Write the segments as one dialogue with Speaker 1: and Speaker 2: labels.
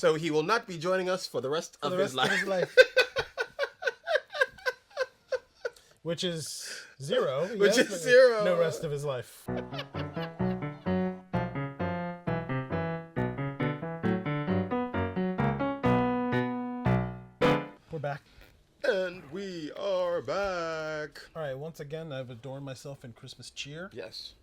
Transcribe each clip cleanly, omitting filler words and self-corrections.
Speaker 1: So he will not be joining us for the rest of his life.
Speaker 2: Which is zero.
Speaker 1: Which is zero.
Speaker 2: No rest of his life. We're back.
Speaker 1: And we are back.
Speaker 2: All right, once again, I've adorned myself in Christmas cheer.
Speaker 1: Yes.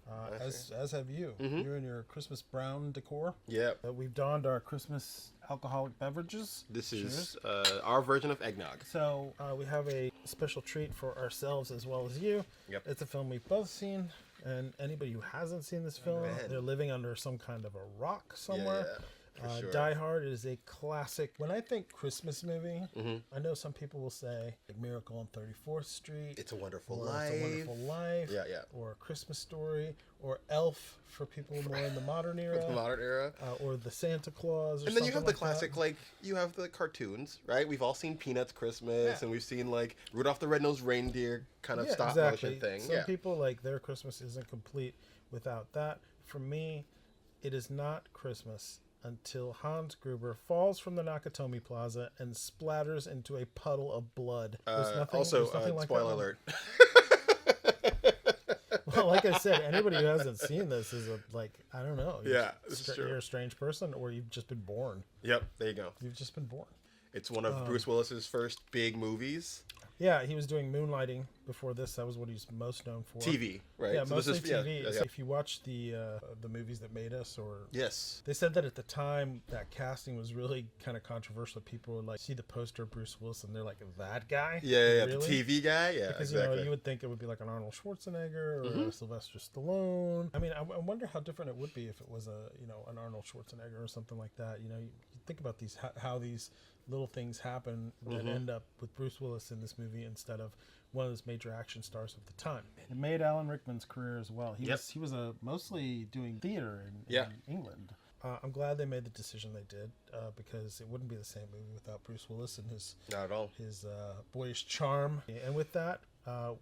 Speaker 2: As have you.
Speaker 1: Mm-hmm.
Speaker 2: You're in your Christmas brown decor.
Speaker 1: Yep.
Speaker 2: We've donned our Christmas alcoholic beverages.
Speaker 1: This is our version of eggnog.
Speaker 2: So we have a special treat for ourselves as well as you.
Speaker 1: Yep.
Speaker 2: It's a film we've both seen. And anybody who hasn't seen this film, they're living under some kind of a rock somewhere.
Speaker 1: Yeah. Sure.
Speaker 2: Die Hard is a classic. When I think Christmas movie, I know some people will say like Miracle on 34th Street.
Speaker 1: It's a Wonderful
Speaker 2: or
Speaker 1: Life.
Speaker 2: It's a Wonderful Life.
Speaker 1: Yeah.
Speaker 2: Or A Christmas Story. Or Elf for people more in the modern era. Or The Santa Claus. Or
Speaker 1: and then you have the
Speaker 2: like
Speaker 1: classic,
Speaker 2: that.
Speaker 1: like, you have the cartoons, right? We've all seen Peanuts Christmas, and we've seen, like, Rudolph the Red-Nosed Reindeer kind of stop motion thing.
Speaker 2: Some people, like, their Christmas isn't complete without that. For me, it is not Christmas until Hans Gruber falls from the Nakatomi Plaza and splatters into a puddle of blood. There's nothing like
Speaker 1: spoiler alert.
Speaker 2: Well, like I said, anybody who hasn't seen this is I don't know.
Speaker 1: This is true.
Speaker 2: You're a strange person, or you've just been born.
Speaker 1: Yep, there you go.
Speaker 2: You've just been born.
Speaker 1: It's one of Bruce Willis's first big movies.
Speaker 2: Yeah, he was doing Moonlighting before this. That was what he's most known for.
Speaker 1: TV, right?
Speaker 2: Yeah,
Speaker 1: so
Speaker 2: mostly
Speaker 1: this is,
Speaker 2: TV.
Speaker 1: Yeah.
Speaker 2: If you watch the movies that made us, or
Speaker 1: Yes,
Speaker 2: they said that at the time that casting was really kind of controversial. People would like see the poster of Bruce Willis and they're like, that guy?
Speaker 1: Yeah,
Speaker 2: Really?
Speaker 1: the TV guy,
Speaker 2: Because
Speaker 1: exactly.
Speaker 2: you would think it would be like an Arnold Schwarzenegger or a Sylvester Stallone. I mean, I wonder how different it would be if it was an Arnold Schwarzenegger or something like that. You think about these how these little things happen that end up with Bruce Willis in this movie instead of one of those major action stars of the time. It made Alan Rickman's career as well. He was mostly doing theater in England. I'm glad they made the decision they did because it wouldn't be the same movie without Bruce Willis and his
Speaker 1: not at all
Speaker 2: his boyish charm. And with that,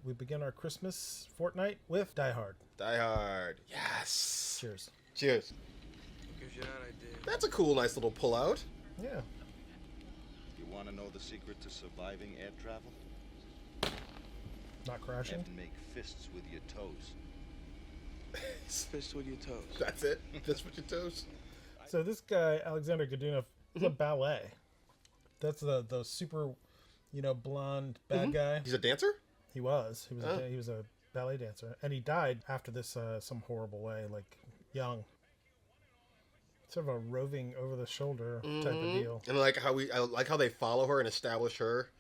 Speaker 2: we begin our Christmas fortnight with Die Hard.
Speaker 1: Die Hard, yes.
Speaker 2: Cheers.
Speaker 1: Cheers. That's a cool, nice little pullout.
Speaker 2: Yeah.
Speaker 3: You want to know the secret to surviving air travel?
Speaker 2: Not crashing.
Speaker 3: And make fists with your toes.
Speaker 4: Fists with your toes.
Speaker 1: That's it. Fist with your toes.
Speaker 2: So this guy Alexander Godunov is a ballet. That's the super, blonde bad guy.
Speaker 1: He's a dancer?
Speaker 2: He was. He was a ballet dancer, and he died after this some horrible way, like young. Sort of a roving over the shoulder type of deal.
Speaker 1: And I like how they follow her and establish her,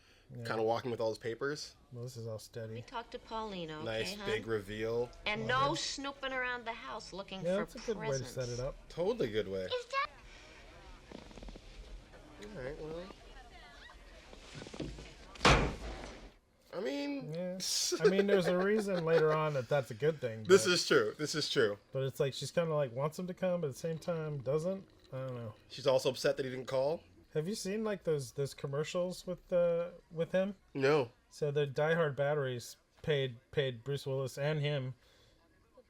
Speaker 1: kind of walking with all his papers.
Speaker 2: Well, this is all steady.
Speaker 5: We talked to Paulina, okay,
Speaker 1: Nice big reveal.
Speaker 5: And no snooping around the house looking for
Speaker 2: that's a good
Speaker 5: presents.
Speaker 2: way to set it up.
Speaker 1: Totally good way.
Speaker 5: Is that...
Speaker 1: All right, well. I mean,
Speaker 2: there's a reason later on that's a good thing.
Speaker 1: This is true. But
Speaker 2: it's like she's kind of like wants him to come, but at the same time doesn't. I don't know.
Speaker 1: She's also upset that he didn't call.
Speaker 2: Have you seen like those commercials with him?
Speaker 1: No.
Speaker 2: So the Die Hard batteries paid Bruce Willis and him,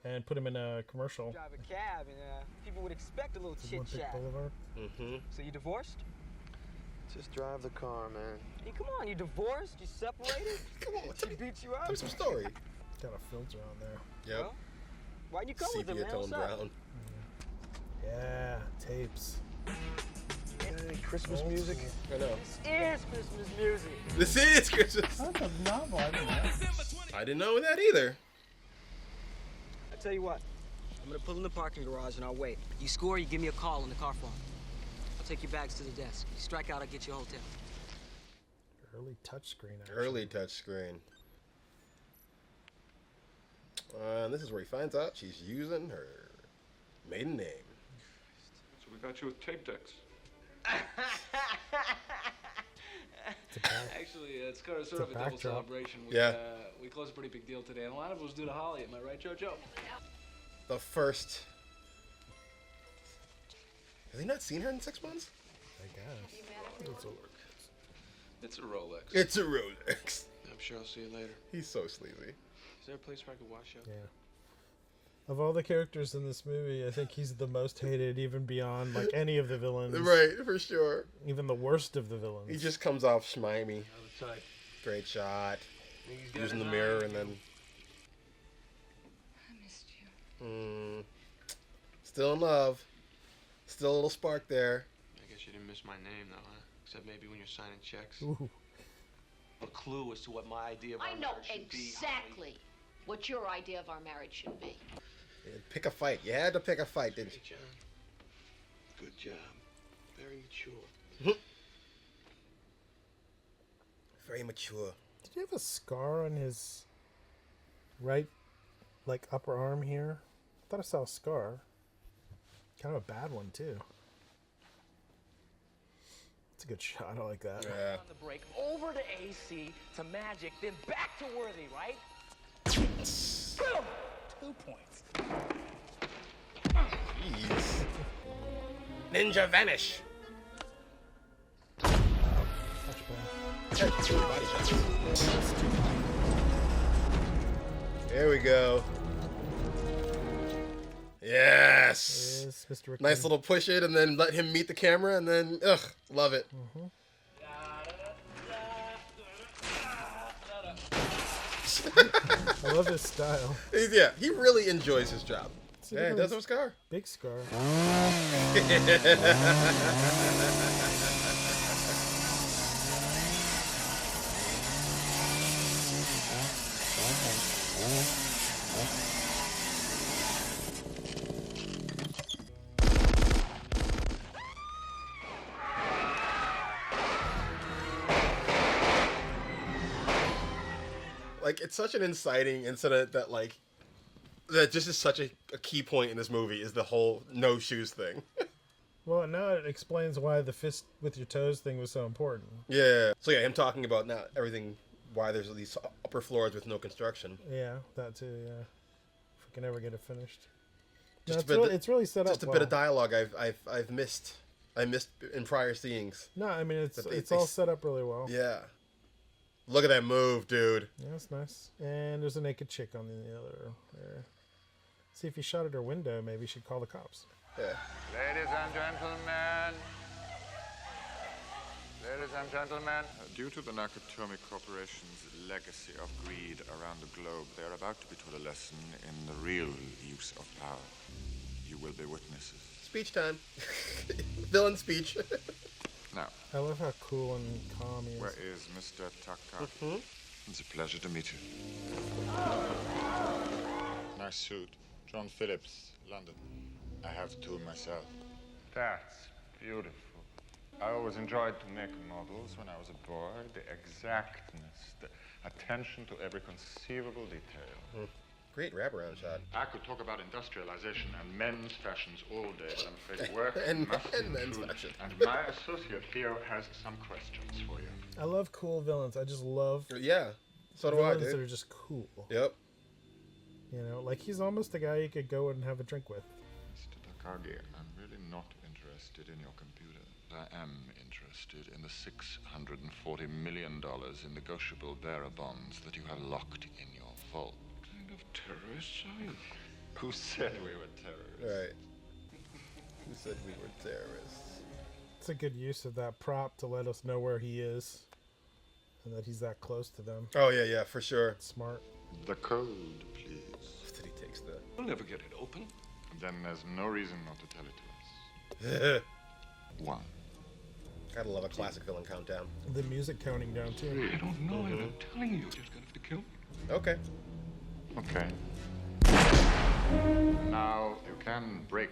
Speaker 2: and put him in a commercial.
Speaker 6: Drive a cab, and people would expect a little chit chat. So you divorced?
Speaker 4: Just drive the car, man.
Speaker 6: Hey, come on, you divorced? You separated?
Speaker 1: Come on,
Speaker 6: She beat you up?
Speaker 1: tell me some story.
Speaker 2: Got a filter on there.
Speaker 1: Yep.
Speaker 6: Well, why'd you come with him,
Speaker 1: Sepia
Speaker 6: man?
Speaker 1: tone
Speaker 6: What's up?
Speaker 1: brown.
Speaker 2: Yeah, tapes.
Speaker 4: Any Christmas music?
Speaker 1: I know.
Speaker 6: This is Christmas music.
Speaker 1: This is Christmas.
Speaker 2: That's a novel.
Speaker 1: I didn't know that either.
Speaker 6: I tell you what, I'm gonna pull in the parking garage and I'll wait. You score, you give me a call on the car phone. I'll take your bags to the desk. You strike out, I'll get you a hotel.
Speaker 2: Early touchscreen.
Speaker 1: Early touchscreen. And this is where he finds out she's using her maiden name.
Speaker 7: So we got you with tape decks.
Speaker 8: Actually, it's kind of sort of a double celebration. We closed a pretty big deal today, and a lot of it was due to Holly. Am I right, JoJo?
Speaker 1: The first. Has he not seen her in 6 months?
Speaker 2: I guess.
Speaker 7: It's a Rolex.
Speaker 1: It's a Rolex.
Speaker 4: I'm sure I'll see you later.
Speaker 1: He's so sleazy.
Speaker 4: Is there a place where I could wash up?
Speaker 2: Yeah. Of all the characters in this movie, I think he's the most hated, even beyond like any of the villains.
Speaker 1: Right, for sure.
Speaker 2: Even the worst of the villains.
Speaker 1: He just comes off schmimey. Great shot. Using the mirror and then.
Speaker 5: I missed you.
Speaker 1: Still in love. Still a little spark there.
Speaker 9: I guess you didn't miss my name, though, huh? Except maybe when you're signing checks.
Speaker 2: Ooh.
Speaker 9: A clue as to what my idea of our
Speaker 5: I know
Speaker 9: marriage should be.
Speaker 5: exactly what your idea of our marriage should be.
Speaker 1: Pick a fight. You had to pick a fight, didn't you?
Speaker 4: John. Good job. Very mature.
Speaker 1: Very mature.
Speaker 2: Did he have a scar on his right, like, upper arm here? I thought I saw a scar. Kind of a bad one, too. It's a good shot. I like that.
Speaker 1: Yeah.
Speaker 10: On the break, over to AC, to Magic, then back to Worthy, right? Boom! 2 points.
Speaker 1: Jeez. Ninja vanish. There we go. Yes.
Speaker 2: Yes, Mr.
Speaker 1: Nice little push it and then let him meet the camera and then, ugh, love it.
Speaker 2: I love his style.
Speaker 1: Yeah, he really enjoys his job.
Speaker 2: See,
Speaker 1: Yeah, he
Speaker 2: look at
Speaker 1: does
Speaker 2: his
Speaker 1: have a scar.
Speaker 2: Big scar.
Speaker 1: Like, it's such an inciting incident that, like, that just is such a key point in this movie is the whole no shoes thing.
Speaker 2: Well, now it explains why the fist with your toes thing was so important.
Speaker 1: Yeah. So, yeah, him talking about now everything, why there's these upper floors with no construction.
Speaker 2: Yeah, that too, yeah. If we can ever get it finished.
Speaker 1: Just
Speaker 2: No, it's really set up
Speaker 1: Just a bit of dialogue I've missed. I missed in prior seeings.
Speaker 2: No, I mean, it's
Speaker 1: But
Speaker 2: all set up really well.
Speaker 1: Yeah. Look at that move, dude.
Speaker 2: Yeah, that's nice. And there's a naked chick on the other there. See, if you shot at her window, maybe you should call the cops.
Speaker 1: Yeah.
Speaker 11: Ladies and gentlemen. Ladies and gentlemen. Due to the Nakatomi Corporation's legacy of greed around the globe, they are about to be taught a lesson in the real use of power. You will be witnesses.
Speaker 1: Speech time. Villain speech.
Speaker 11: Now,
Speaker 2: I love how cool and calm he is.
Speaker 11: where is Mr. Taka? It's a pleasure to meet you. Nice suit. John Phillips, London. I have two myself. That's beautiful. I always enjoyed to make models when I was a boy. The exactness, the attention to every conceivable detail.
Speaker 1: Great wraparound shot.
Speaker 11: I could talk about industrialization and men's fashions all day, but I'm afraid work
Speaker 1: And
Speaker 11: must
Speaker 1: men's
Speaker 11: include-
Speaker 1: fashion.
Speaker 11: And my associate here has some questions for you.
Speaker 2: I love cool villains. I just love
Speaker 1: Yeah. So do I,
Speaker 2: villains that
Speaker 1: dude.
Speaker 2: are just cool.
Speaker 1: Yep.
Speaker 2: You know, like he's almost a guy you could go and have a drink with.
Speaker 11: Mr. Takagi, I'm really not interested in your computer. I am interested in the $640 million in negotiable bearer bonds that you have locked in your vault.
Speaker 7: What kind of terrorists are you?
Speaker 11: Who said we were terrorists?
Speaker 1: Right. Who said we were terrorists?
Speaker 2: It's a good use of that prop to let us know where he is. And that he's that close to them.
Speaker 1: Oh, yeah, for sure.
Speaker 2: Smart.
Speaker 11: The code, please.
Speaker 1: After he takes the...
Speaker 7: We'll never get it open.
Speaker 11: Then there's no reason not to tell it to us. 1.
Speaker 1: Gotta love a classic villain countdown.
Speaker 2: The music counting down too.
Speaker 7: I don't know. I'm telling you. You're just gonna have to kill me.
Speaker 1: Okay.
Speaker 11: Okay. Now you can break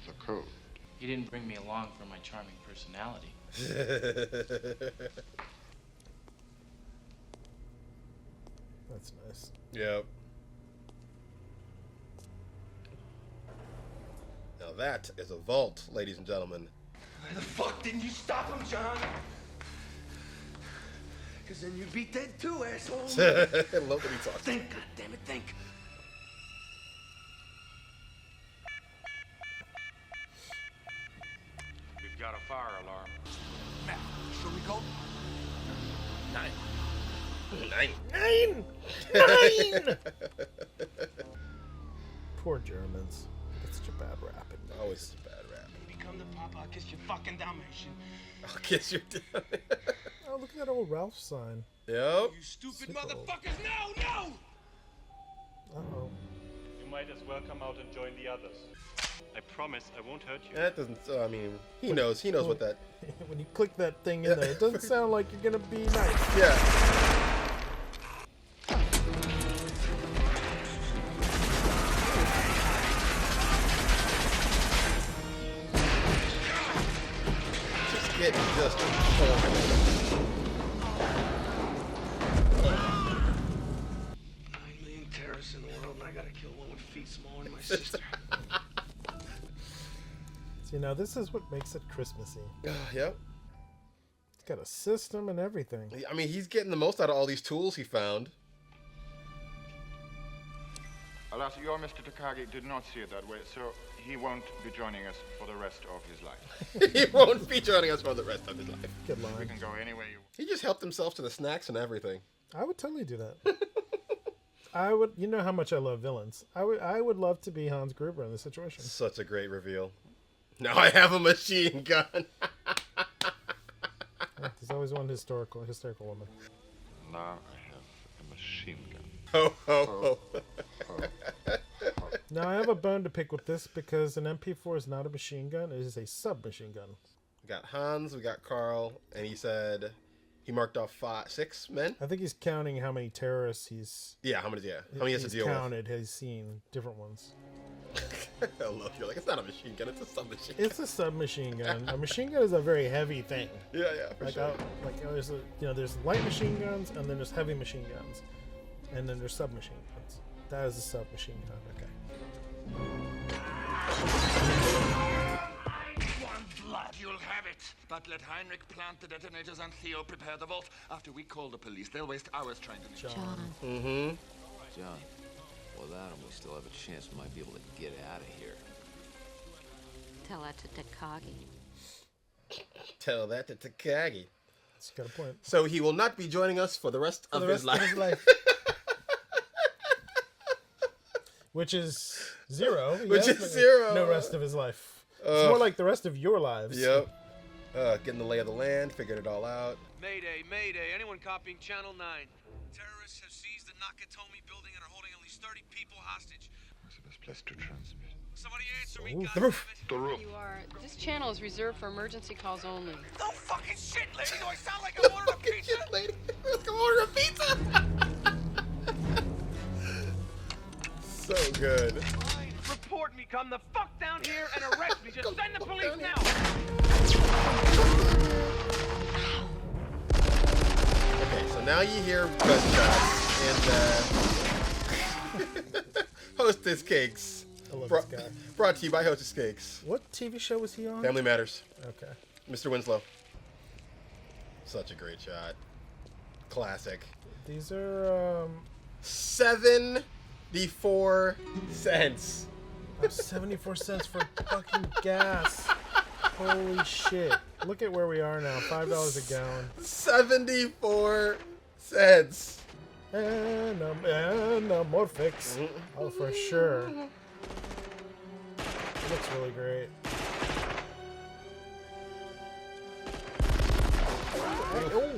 Speaker 11: the code.
Speaker 10: You didn't bring me along for my charming personality.
Speaker 2: That's nice.
Speaker 1: Yep. Now that is a vault, ladies and gentlemen.
Speaker 4: Why the fuck didn't you stop him, John? Because then you'd be dead too, asshole.
Speaker 1: I love that he talks.
Speaker 4: Think, goddammit, think.
Speaker 11: We've got a fire alarm.
Speaker 4: Matt, should we go?
Speaker 1: 9. 9.
Speaker 2: Poor Germans. It's such a bad rap.
Speaker 1: Always such a bad rap.
Speaker 4: Become the papa, I'll kiss your fucking Dalmatian.
Speaker 1: I'll kiss your
Speaker 2: Oh, look at that old Ralph sign.
Speaker 1: Yep.
Speaker 4: You stupid
Speaker 2: Super old.
Speaker 4: motherfuckers! No!
Speaker 2: Uh-oh.
Speaker 12: You might as well come out and join the others. I promise I won't hurt you.
Speaker 1: That doesn't. I mean, he knows. He knows what that.
Speaker 2: When you click that thing in there, it doesn't sound like you're gonna be nice.
Speaker 1: Yeah. Just getting just horrible.
Speaker 4: 9 million terrorists in the world, and I gotta kill one with feet smaller than my sister.
Speaker 2: See, now this is what makes it Christmassy.
Speaker 1: Yep.
Speaker 2: It's got a system and everything.
Speaker 1: I mean, he's getting the most out of all these tools he found.
Speaker 11: Alas, your Mr. Takagi did not see it that way, so he won't be joining us for the rest of his life.
Speaker 1: He won't be joining us for the rest of his life.
Speaker 2: Good line.
Speaker 11: We can go anywhere you want.
Speaker 1: He just helped himself to the snacks and everything.
Speaker 2: I would totally do that. I would. You know how much I love villains. I would love to be Hans Gruber in this situation.
Speaker 1: Such a great reveal. Now I have a machine gun.
Speaker 2: Yeah, there's always one hysterical woman.
Speaker 11: Now I have a machine gun.
Speaker 1: Ho, ho, ho.
Speaker 2: Now I have a bone to pick with this because an MP4 is not a machine gun; it is a submachine gun.
Speaker 1: We got Hans, we got Carl, and he said he marked off 6 men.
Speaker 2: I think he's counting how many terrorists he's.
Speaker 1: Yeah, how many? Yeah, how many he has to
Speaker 2: he's
Speaker 1: deal
Speaker 2: counted. He's seen different ones.
Speaker 1: I love you're like, it's not a machine gun, it's a submachine.
Speaker 2: It's a submachine gun. A machine gun is a very heavy thing.
Speaker 1: Yeah, for sure.
Speaker 2: There's there's light machine guns and then there's heavy machine guns, and then there's submachine guns. That is a submachine gun. Okay.
Speaker 4: One blood, you'll have it. But let Heinrich plant the detonators and Theo prepare the vault. After we call the police, they'll waste hours trying to...
Speaker 2: John.
Speaker 1: Mm-hmm.
Speaker 13: John, without him, we still have a chance. We might be able to get out of here.
Speaker 5: Tell that to Takagi.
Speaker 1: Tell that to Takagi.
Speaker 2: That's got a point.
Speaker 1: So he will not be joining us for the rest of his life.
Speaker 2: Which is 0.
Speaker 1: Which is 0.
Speaker 2: No rest of his life. It's more like the rest of your lives.
Speaker 1: Yep. Getting the lay of the land, figured it all out.
Speaker 6: Mayday, mayday. Anyone copying Channel 9?
Speaker 14: Terrorists have seized the Nakatomi building and are holding at least 30 people hostage.
Speaker 11: What's the best place to transmit?
Speaker 14: Somebody answer me,
Speaker 1: The roof.
Speaker 11: The roof.
Speaker 15: You are. This channel is reserved for emergency calls only.
Speaker 14: No fucking shit, lady! Do I sound like I'm ordering a pizza?
Speaker 1: Shit, lady. Let's go order a pizza. So good.
Speaker 14: Report me. Come the fuck down here and arrest me. Just send the police now.
Speaker 1: Okay, so now you hear gunshots and Hostess Cakes.
Speaker 2: I love this guy.
Speaker 1: Brought to you by Hostess Cakes.
Speaker 2: What TV show was he on?
Speaker 1: Family Matters.
Speaker 2: Okay.
Speaker 1: Mr. Winslow. Such a great shot. Classic.
Speaker 2: These are
Speaker 1: 74 cents.
Speaker 2: 74 cents for fucking gas. Holy shit. Look at where we are now. $5 a gallon.
Speaker 1: 74 cents.
Speaker 2: Anamorphics. Oh, for sure. It looks really great. Oh.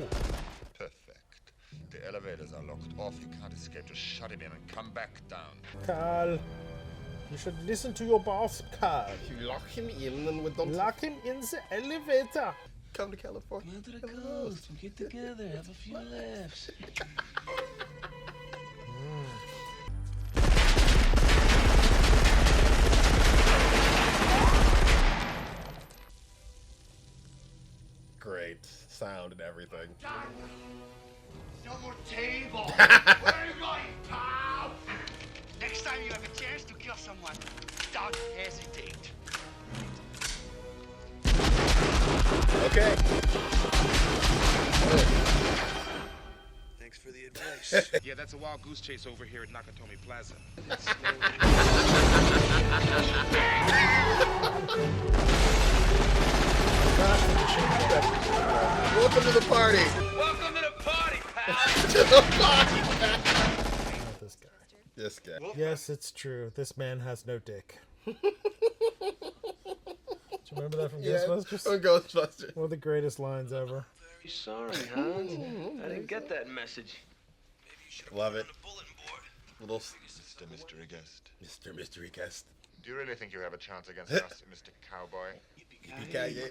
Speaker 11: Perfect. The elevators are locked off. You can't escape. Just shut him in and come back down.
Speaker 2: Carl, you should listen to your boss, Carl.
Speaker 1: You lock him in and we don't...
Speaker 2: Lock him in the elevator.
Speaker 1: Come to California.
Speaker 8: Come to the coast. Get together. Have a few laughs.
Speaker 1: Great sound and everything.
Speaker 4: No more table. Where are you going, pal? Next time you have a chance to kill someone, don't hesitate.
Speaker 1: Okay.
Speaker 14: Thanks for the advice.
Speaker 3: Yeah, that's a wild goose chase over here at Nakatomi Plaza.
Speaker 1: Welcome to the party.
Speaker 14: Welcome to the party, pal.
Speaker 1: To the party.
Speaker 2: Not this guy.
Speaker 1: This guy.
Speaker 2: Yes, it's true. This man has no dick. Do you remember that from Ghostbusters?
Speaker 1: From Ghostbusters.
Speaker 2: One of the greatest lines ever.
Speaker 9: Very sorry, Hans. I didn't get that message.
Speaker 1: Love it. Little
Speaker 11: Mr. Mystery Guest.
Speaker 1: Mr. Mystery Guest.
Speaker 11: Do you really think you have a chance against us, Mr. Cowboy?
Speaker 1: Yippee-ki-yay,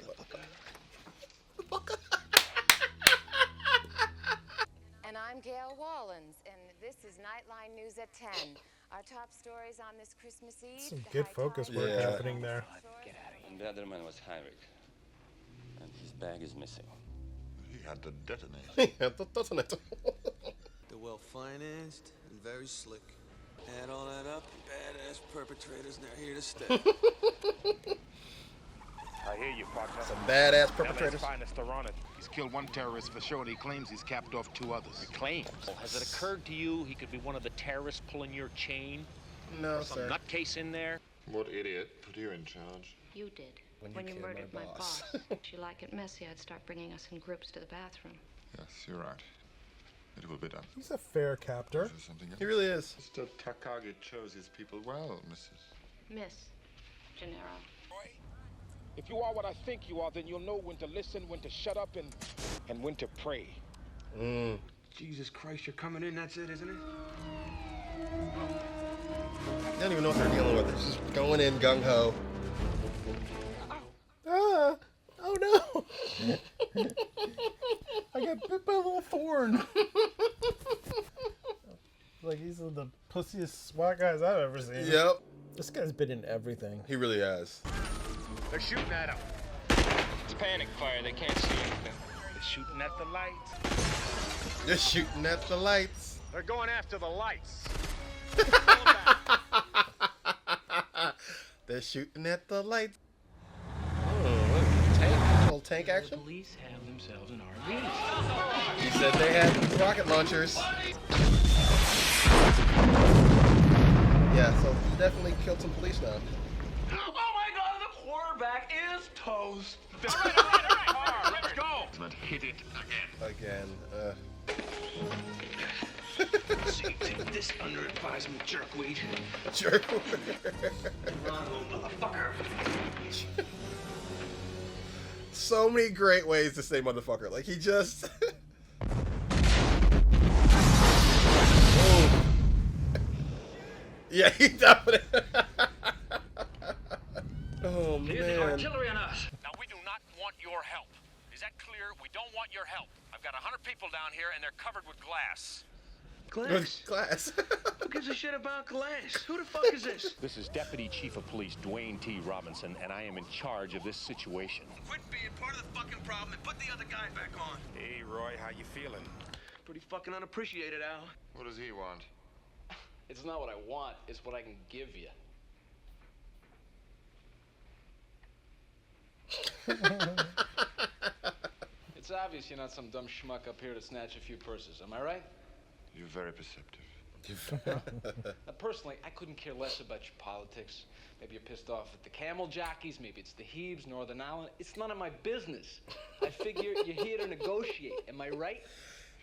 Speaker 16: And I'm Gail Wallens, and this is Nightline News at 10. Our top stories on this Christmas Eve.
Speaker 2: Some good focus work happening there.
Speaker 17: And the other man was Heinrich. And his bag is missing.
Speaker 11: He had the detonator.
Speaker 1: He had the detonator.
Speaker 18: They're well financed and very slick. Add all that up, badass perpetrators, they're here to stay.
Speaker 19: I hear you, partner.
Speaker 1: Some badass perpetrators.
Speaker 19: Finest are on it. He's killed one terrorist for sure, and he claims he's capped off 2 others.
Speaker 20: Claims? Has it occurred to you he could be one of the terrorists pulling your chain?
Speaker 1: No,
Speaker 20: some
Speaker 1: sir.
Speaker 20: nutcase in there?
Speaker 11: What idiot put you in charge?
Speaker 5: You did.
Speaker 1: When you
Speaker 5: you
Speaker 1: killed
Speaker 5: murdered
Speaker 1: my
Speaker 5: my
Speaker 1: boss.
Speaker 5: boss. If you like it messy, I'd start bringing us in groups to the bathroom.
Speaker 11: Yes, you're right. It will be done.
Speaker 2: He's a fair captor.
Speaker 11: Is there something else?
Speaker 1: He really is.
Speaker 11: Mr. Takagi chose his people well, Mrs.
Speaker 5: Miss Gennaro.
Speaker 19: If you are what I think you are, then you'll know when to listen, when to shut up, and when to pray.
Speaker 9: Jesus Christ, you're coming in, that's it, isn't it?
Speaker 1: They don't even know what they're dealing with. They're just going in gung-ho.
Speaker 2: Ah! Oh no! I got bit by a little thorn. Like he's one of the pussiest SWAT guys I've ever seen.
Speaker 1: Yep.
Speaker 2: This guy's been in everything.
Speaker 1: He really has.
Speaker 19: They're shooting at him. It's panic fire. They can't see anything. They're shooting at the lights.
Speaker 1: They're shooting at the lights.
Speaker 19: They're going after the lights.
Speaker 1: They're shooting at the lights. Oh, tank. Little tank action.
Speaker 20: The police have themselves an RV.
Speaker 1: He said they had rocket launchers. Yeah, so he definitely killed some police now.
Speaker 10: Oh my God, the quarterback is toast.
Speaker 19: All right, let's go.
Speaker 11: But hit it
Speaker 1: Again.
Speaker 9: See, take this under advisement, jerkweed.
Speaker 1: Jerkweed.
Speaker 9: Run, motherfucker.
Speaker 1: So many great ways to say motherfucker. Like, he just... Oh. Yeah, he definitely... Oh, man.
Speaker 20: Artillery on us. Now, we do not want your help. Is that clear? We don't want your help. I've got 100 people down here, and they're covered with glass.
Speaker 9: Glass?
Speaker 1: Glass.
Speaker 9: Who gives a shit about glass? Who the fuck is this?
Speaker 20: This is Deputy Chief of Police Dwayne T. Robinson, and I am in charge of this situation.
Speaker 9: Quit being part of the fucking problem and put the other guy back on.
Speaker 19: Hey, Roy, how you feeling?
Speaker 9: Pretty fucking unappreciated, Al.
Speaker 11: What does he want?
Speaker 8: It's not what I want, it's what I can give you. It's obvious you're not some dumb schmuck up here to snatch a few purses, am I right?
Speaker 11: You're very perceptive.
Speaker 8: Now, personally, I couldn't care less about your politics. Maybe you're pissed off at the camel jockeys, maybe it's the Hebes, Northern Ireland. It's none of my business. I figure you're here to negotiate, am I right?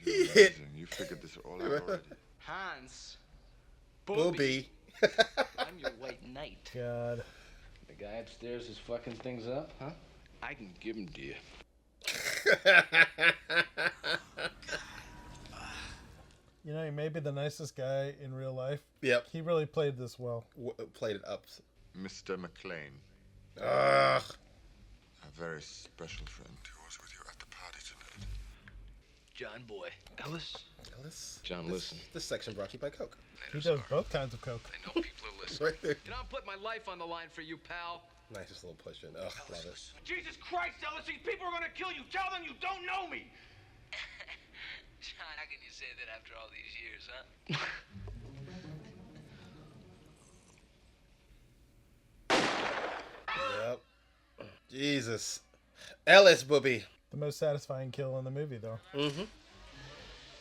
Speaker 11: You're amazing. You figured this all out already.
Speaker 8: Hans.
Speaker 1: Booby.
Speaker 8: I'm your white knight.
Speaker 2: God.
Speaker 8: The guy upstairs is fucking things up, huh? I can give him to you.
Speaker 2: You know, he may be the nicest guy in real life.
Speaker 1: Yep.
Speaker 2: He really played this well.
Speaker 1: Played it up.
Speaker 11: Mr. McClane.
Speaker 1: Ugh.
Speaker 11: A very special friend who was with you at the party tonight.
Speaker 8: John Boy. Ellis?
Speaker 1: Ellis?
Speaker 8: John, listen.
Speaker 1: This section brought to you by Coke.
Speaker 2: He does both kinds of coke.
Speaker 8: I know people are listening.
Speaker 1: Right there.
Speaker 8: You know, I'm putting my life on the line for you, pal.
Speaker 1: Nicest little push in. Ugh, love it.
Speaker 10: Jesus Christ, Ellis, these people are gonna kill you. Tell them you don't know me.
Speaker 6: John, how can you say that after all these years, huh?
Speaker 1: Yep. Jesus. Ellis, booby.
Speaker 2: The most satisfying kill in the movie, though.
Speaker 1: Mm-hmm.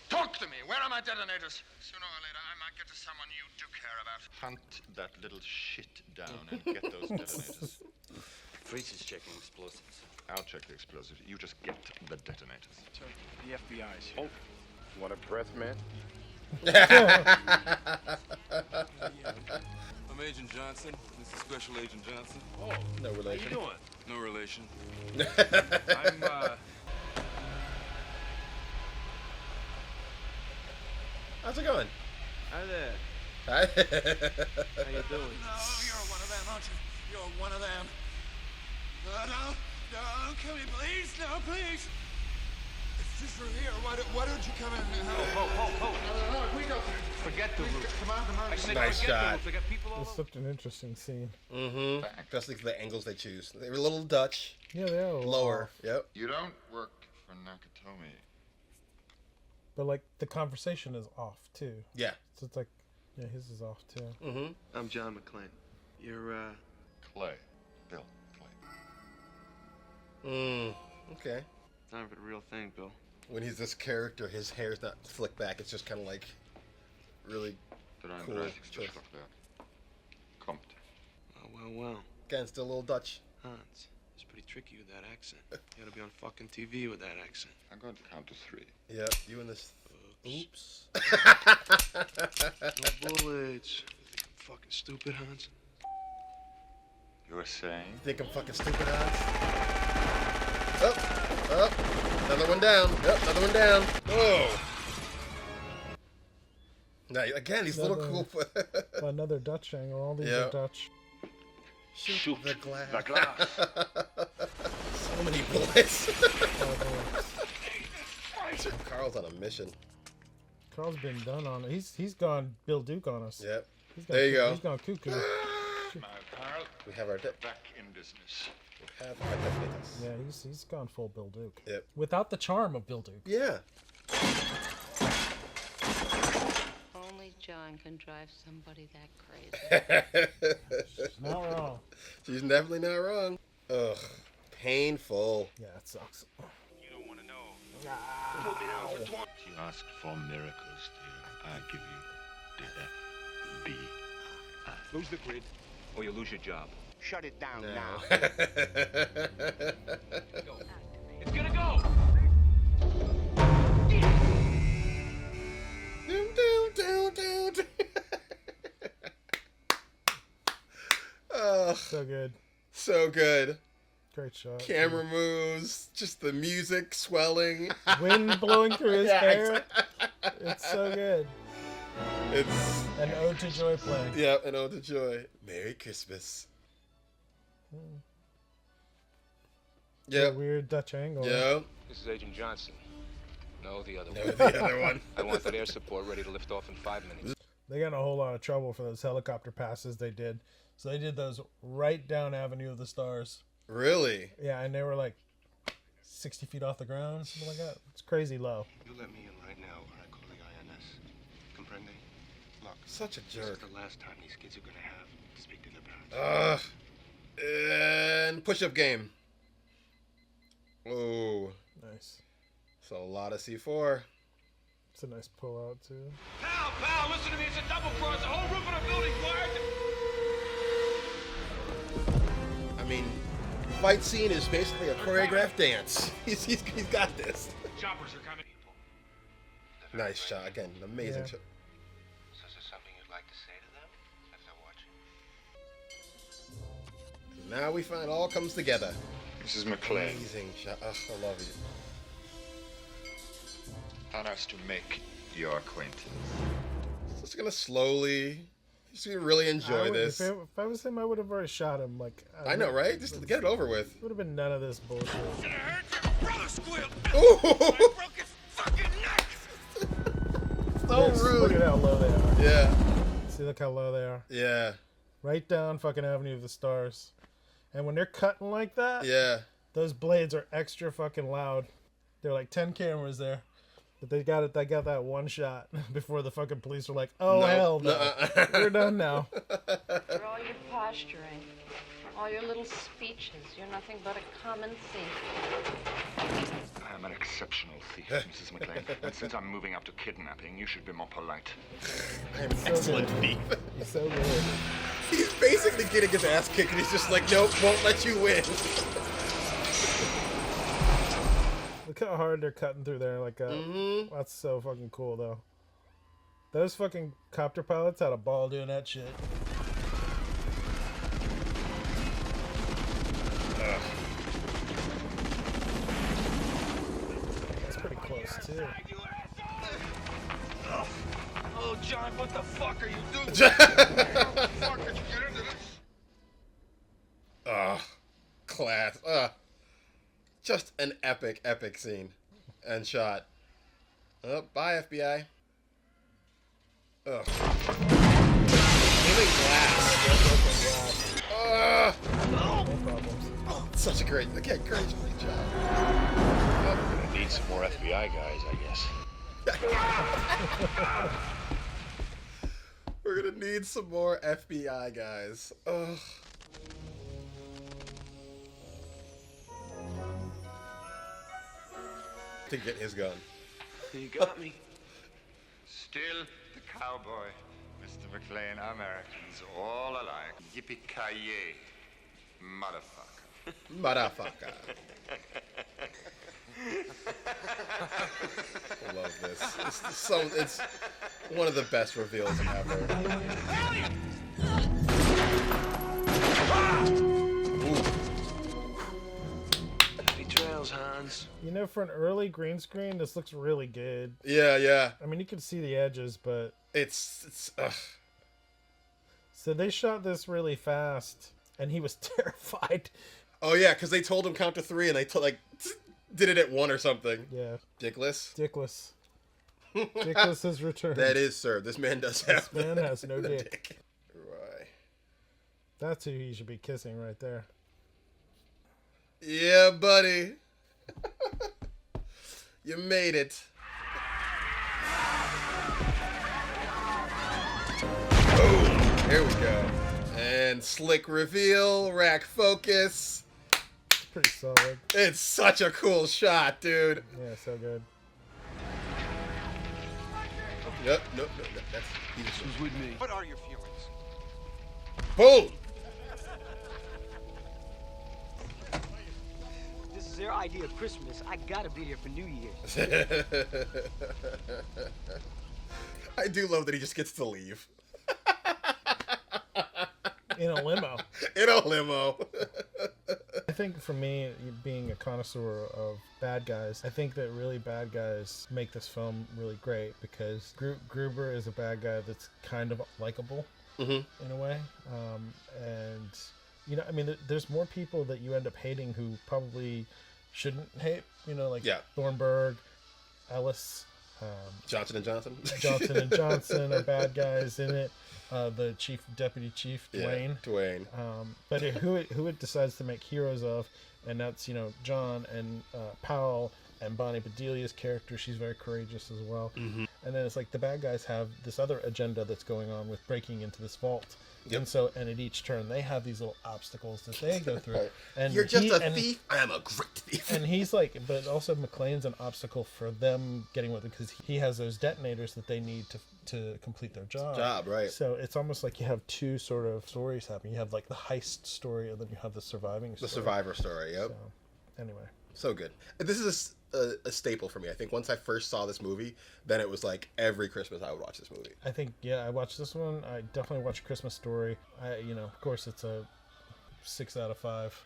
Speaker 11: Talk to me. Where are my detonators? Sooner or later, I might get to someone you do care about. Hunt that little shit down and get those detonators.
Speaker 9: Breach is checking explosives.
Speaker 11: I'll check the explosives. You just get the detonators.
Speaker 19: Sir, the FBI's here. Oh, want a breath, man?
Speaker 21: Agent Johnson. This is Special Agent Johnson.
Speaker 12: Oh,
Speaker 1: No relation.
Speaker 12: How you doing?
Speaker 21: No relation.
Speaker 12: I'm,
Speaker 1: How's it going?
Speaker 12: Hi there.
Speaker 1: Hi.
Speaker 12: How you doing?
Speaker 4: No, you're one of them, aren't you? You're one of them. No, don't kill me, please. No, please. It's just through here. Why don't you come in?
Speaker 12: Oh. We don't forget the roof.
Speaker 4: Come on.
Speaker 12: I said
Speaker 1: Nice
Speaker 12: forget
Speaker 1: shot.
Speaker 12: the roof. They got people all
Speaker 2: It's
Speaker 12: over.
Speaker 2: such an interesting scene.
Speaker 1: Mm-hmm. Especially the angles they choose. They were a little Dutch.
Speaker 2: Yeah, they are a little
Speaker 1: Lower.
Speaker 2: off.
Speaker 1: Yep.
Speaker 11: You don't work for Nakatomi.
Speaker 2: But like the conversation is off too.
Speaker 1: Yeah.
Speaker 2: So it's like, yeah, his is off too.
Speaker 1: Mm-hmm.
Speaker 9: I'm John McClane. You're,
Speaker 11: Clay. Bill Clay.
Speaker 1: Okay.
Speaker 9: Time for the real thing, Bill.
Speaker 1: When he's this character, his hair's not flicked back. It's just kind of like really cool.
Speaker 11: 33
Speaker 1: choice.
Speaker 11: stockwerk. Kommt.
Speaker 9: Well.
Speaker 1: Again, still a little Dutch.
Speaker 9: Hans, it's pretty tricky with that accent. You gotta be on fucking TV with that accent.
Speaker 11: I'm going to count to 3.
Speaker 1: Yep. You and this. Oops.
Speaker 9: No bullets. You think I'm fucking stupid, Hans?
Speaker 11: You were saying?
Speaker 1: Think I'm fucking stupid, Hans? Oh. Another one down. Yep. Another one down. Oh. Now again, these little cool.
Speaker 2: Another Dutch angle. All these
Speaker 1: Yeah.
Speaker 2: are Dutch.
Speaker 1: Shoot the glass.
Speaker 12: The glass.
Speaker 1: So many bullets. Carl's on a mission.
Speaker 2: Carl's been done on it. He's gone Bill Duke on us.
Speaker 1: Yep.
Speaker 2: He's gone
Speaker 1: There you go.
Speaker 2: He's gone cuckoo.
Speaker 11: Now, Carl,
Speaker 1: We have our
Speaker 11: back in business.
Speaker 1: We have our deputies.
Speaker 2: Yeah, he's gone full Bill Duke.
Speaker 1: Yep.
Speaker 2: Without the charm of Bill Duke.
Speaker 1: Yeah.
Speaker 5: Only John can drive somebody that crazy.
Speaker 2: She's not wrong.
Speaker 1: She's definitely not wrong. Ugh. Painful.
Speaker 2: Yeah, it sucks.
Speaker 3: You don't want to know.
Speaker 11: If you ask for miracles, dear, I give you the FBI.
Speaker 19: Lose the grid, or you lose your job.
Speaker 4: Shut it down
Speaker 1: No.
Speaker 4: now.
Speaker 20: It's gonna go!
Speaker 1: Oh,
Speaker 2: So good.
Speaker 1: so good.
Speaker 2: Great shot.
Speaker 1: Camera moves, just the music swelling.
Speaker 2: Wind blowing through his
Speaker 1: Yeah,
Speaker 2: hair. It's so good.
Speaker 1: It's
Speaker 2: An ode to joy playing.
Speaker 1: yeah, an ode to joy. Merry Christmas.
Speaker 2: Yeah.
Speaker 1: Yeah,
Speaker 2: Weird Dutch angle.
Speaker 1: yeah.
Speaker 12: This is Agent Johnson. No, the other
Speaker 1: No,
Speaker 12: one.
Speaker 1: the other one.
Speaker 12: I want that air support ready to lift off in 5 minutes.
Speaker 2: They got in a whole lot of trouble for those helicopter passes they did. So they did those right down Avenue of the Stars.
Speaker 1: Really?
Speaker 2: Yeah, and they were like 60 feet off the ground, something like that. It's crazy low.
Speaker 9: You let me in right now, or I call the INS. Comprende? Look,
Speaker 1: Such a
Speaker 9: this
Speaker 1: jerk.
Speaker 9: is the last time these kids are gonna have to speak to their parents.
Speaker 1: And push-up game. Oh,
Speaker 2: Nice.
Speaker 1: so a lot of C4.
Speaker 2: It's a nice pull out too.
Speaker 20: Pal, listen to me. It's a double cross. The whole roof of the building's wired.
Speaker 1: I mean, fight scene is basically a choreographed dance. He's got this.
Speaker 20: Choppers are coming.
Speaker 1: Nice shot again. Amazing
Speaker 2: Yeah.
Speaker 1: shot.
Speaker 9: So is there something you'd like to say to them after watching?
Speaker 1: Now we find all comes together.
Speaker 11: Mrs. McClane,
Speaker 1: Amazing shot. Ugh, I love you.
Speaker 11: how nice to make your acquaintance.
Speaker 1: Just gonna slowly. Just gonna really enjoy this.
Speaker 2: If I was him, I would have already shot him. Like
Speaker 1: I know, right? Just to get it over with.
Speaker 2: Would have been none of this bullshit.
Speaker 20: Brother squeal.
Speaker 1: Ooh.
Speaker 20: I broke his fucking neck.
Speaker 1: So
Speaker 2: Yes,
Speaker 1: rude.
Speaker 2: Look at how low they are.
Speaker 1: Yeah.
Speaker 2: See, look how low they are.
Speaker 1: Yeah.
Speaker 2: Right down fucking Avenue of the Stars. And when they're cutting like that,
Speaker 1: Yeah.
Speaker 2: those blades are extra fucking loud. There are like 10 cameras there. But they got it. They got that one shot before the fucking police were like, "Oh
Speaker 1: No,
Speaker 2: hell no,
Speaker 1: nuh-uh.
Speaker 2: we're done now."
Speaker 5: For all your posturing, all your little speeches, you're nothing but a common thief.
Speaker 11: I am an exceptional thief, Mrs. McClane. And since I'm moving up to kidnapping, you should be more polite.
Speaker 1: I am an excellent thief.
Speaker 2: He's so good.
Speaker 1: He's basically getting his ass kicked, and he's just like, nope, won't let you win.
Speaker 2: Look how hard they're cutting through there. Like, that's so fucking cool, though. Those fucking copter pilots had a ball doing that shit. this too.
Speaker 3: Oh, John, what the fuck are you doing? How the fuck did you get into this?
Speaker 1: Class. Just an epic, epic scene and shot. Oh, bye, FBI. Ugh. Even glass.
Speaker 2: No problems.
Speaker 1: Oh, such a great job.
Speaker 20: We're gonna need some more FBI guys, I guess.
Speaker 1: We're gonna need some more FBI guys. Ugh. To get his gun.
Speaker 11: You got me. Still the cowboy, Mr. McClane. Americans all alike. Yippee-ki-yay, motherfucker.
Speaker 1: Motherfucker. I love this. It's one of the best reveals ever.
Speaker 18: Happy trails, Hans.
Speaker 2: You know, for an early green screen, this looks really good.
Speaker 1: Yeah.
Speaker 2: I mean, you can see the edges, but
Speaker 1: it's.
Speaker 2: So they shot this really fast, and he was terrified.
Speaker 1: Oh yeah, because they told him count to 3, and they did it at 1 or something.
Speaker 2: Yeah.
Speaker 1: Dickless.
Speaker 2: Dickless has returned.
Speaker 1: That is, sir. This man does have.
Speaker 2: This man has no dick.
Speaker 1: Right.
Speaker 2: That's who he should be kissing right there.
Speaker 1: Yeah, buddy. You made it. Boom. Here we go. And slick reveal, rack focus.
Speaker 2: It's pretty solid.
Speaker 1: It's such a cool shot, dude.
Speaker 2: Yeah, so good.
Speaker 1: Nope. That's
Speaker 3: Who's with me? What are your feelings?
Speaker 1: boom.
Speaker 6: This is their idea of Christmas. I gotta be here for New Year's.
Speaker 1: I do love that he just gets to leave.
Speaker 2: In a limo.
Speaker 1: In a limo.
Speaker 2: I think for me, being a connoisseur of bad guys, I think that really bad guys make this film really great because Gruber is a bad guy that's kind of likable in a way. And, you know, I mean, there's more people that you end up hating who probably shouldn't hate, you know, like Thornburg, Ellis,
Speaker 1: Johnson & Johnson.
Speaker 2: Johnson & Johnson are bad guys in it. The deputy chief, Dwayne.
Speaker 1: Dwayne.
Speaker 2: But who it decides to make heroes of, and that's, you know, John and Powell and Bonnie Bedelia's character. She's very courageous as well. And then it's like the bad guys have this other agenda that's going on with breaking into this vault. And so, and at each turn, they have these little obstacles that they go through. And
Speaker 1: you're just a thief. I am a great thief.
Speaker 2: And he's like, but also McClane's an obstacle for them getting with it because he has those detonators that they need to complete their job.
Speaker 1: Right.
Speaker 2: So it's almost like you have two sort of stories happening. You have like the heist story, and then you have the surviving story.
Speaker 1: The survivor story. Yep.
Speaker 2: So, anyway.
Speaker 1: So good. This is a staple for me. I think once I first saw this movie, then it was like every Christmas I would watch this movie.
Speaker 2: I think, I watched this one. I definitely watched Christmas Story. Of course, it's a 6 out of 5.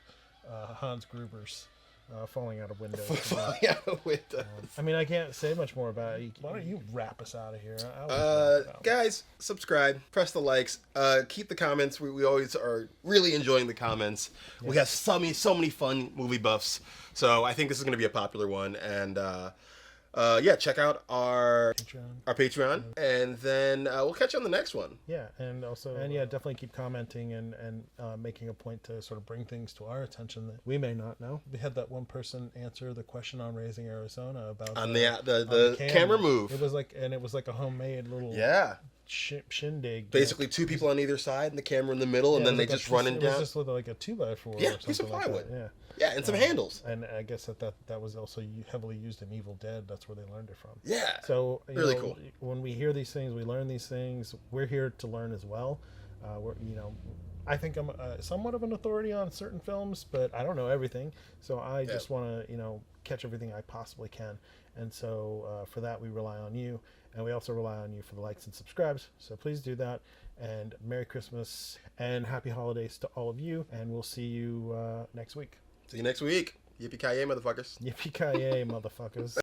Speaker 2: Hans Gruber's falling out of windows.
Speaker 1: Falling out of windows.
Speaker 2: I mean, I can't say much more about it. Why don't you wrap us out of here?
Speaker 1: Guys, subscribe, press the likes, keep the comments. We always are really enjoying the comments. Yeah. We have so many fun movie buffs. So I think this is going to be a popular one. And check out our Patreon. And then we'll catch you on the next one.
Speaker 2: Yeah, and also, definitely keep commenting and making a point to sort of bring things to our attention that we may not know. We had that one person answer the question on Raising Arizona about
Speaker 1: on the camera move.
Speaker 2: It was like a homemade little shindig.
Speaker 1: Basically, 2 people on either side and the camera in the middle, and then they just running down.
Speaker 2: It was just like a 2x4.
Speaker 1: Yeah,
Speaker 2: or
Speaker 1: piece of plywood.
Speaker 2: Like that.
Speaker 1: Yeah, and some handles.
Speaker 2: And I guess that was also heavily used in Evil Dead. That's where they learned it from.
Speaker 1: Yeah.
Speaker 2: So
Speaker 1: really cool.
Speaker 2: When we hear these things, we learn these things. We're here to learn as well. I think I'm somewhat of an authority on certain films, but I don't know everything. So I just want to catch everything I possibly can. And so for that, we rely on you. And we also rely on you for the likes and subscribes. So please do that. And Merry Christmas and Happy Holidays to all of you. And we'll see you next week.
Speaker 1: See you next week. Yippee-ki-yay, motherfuckers.
Speaker 2: Yippee-ki-yay, motherfuckers.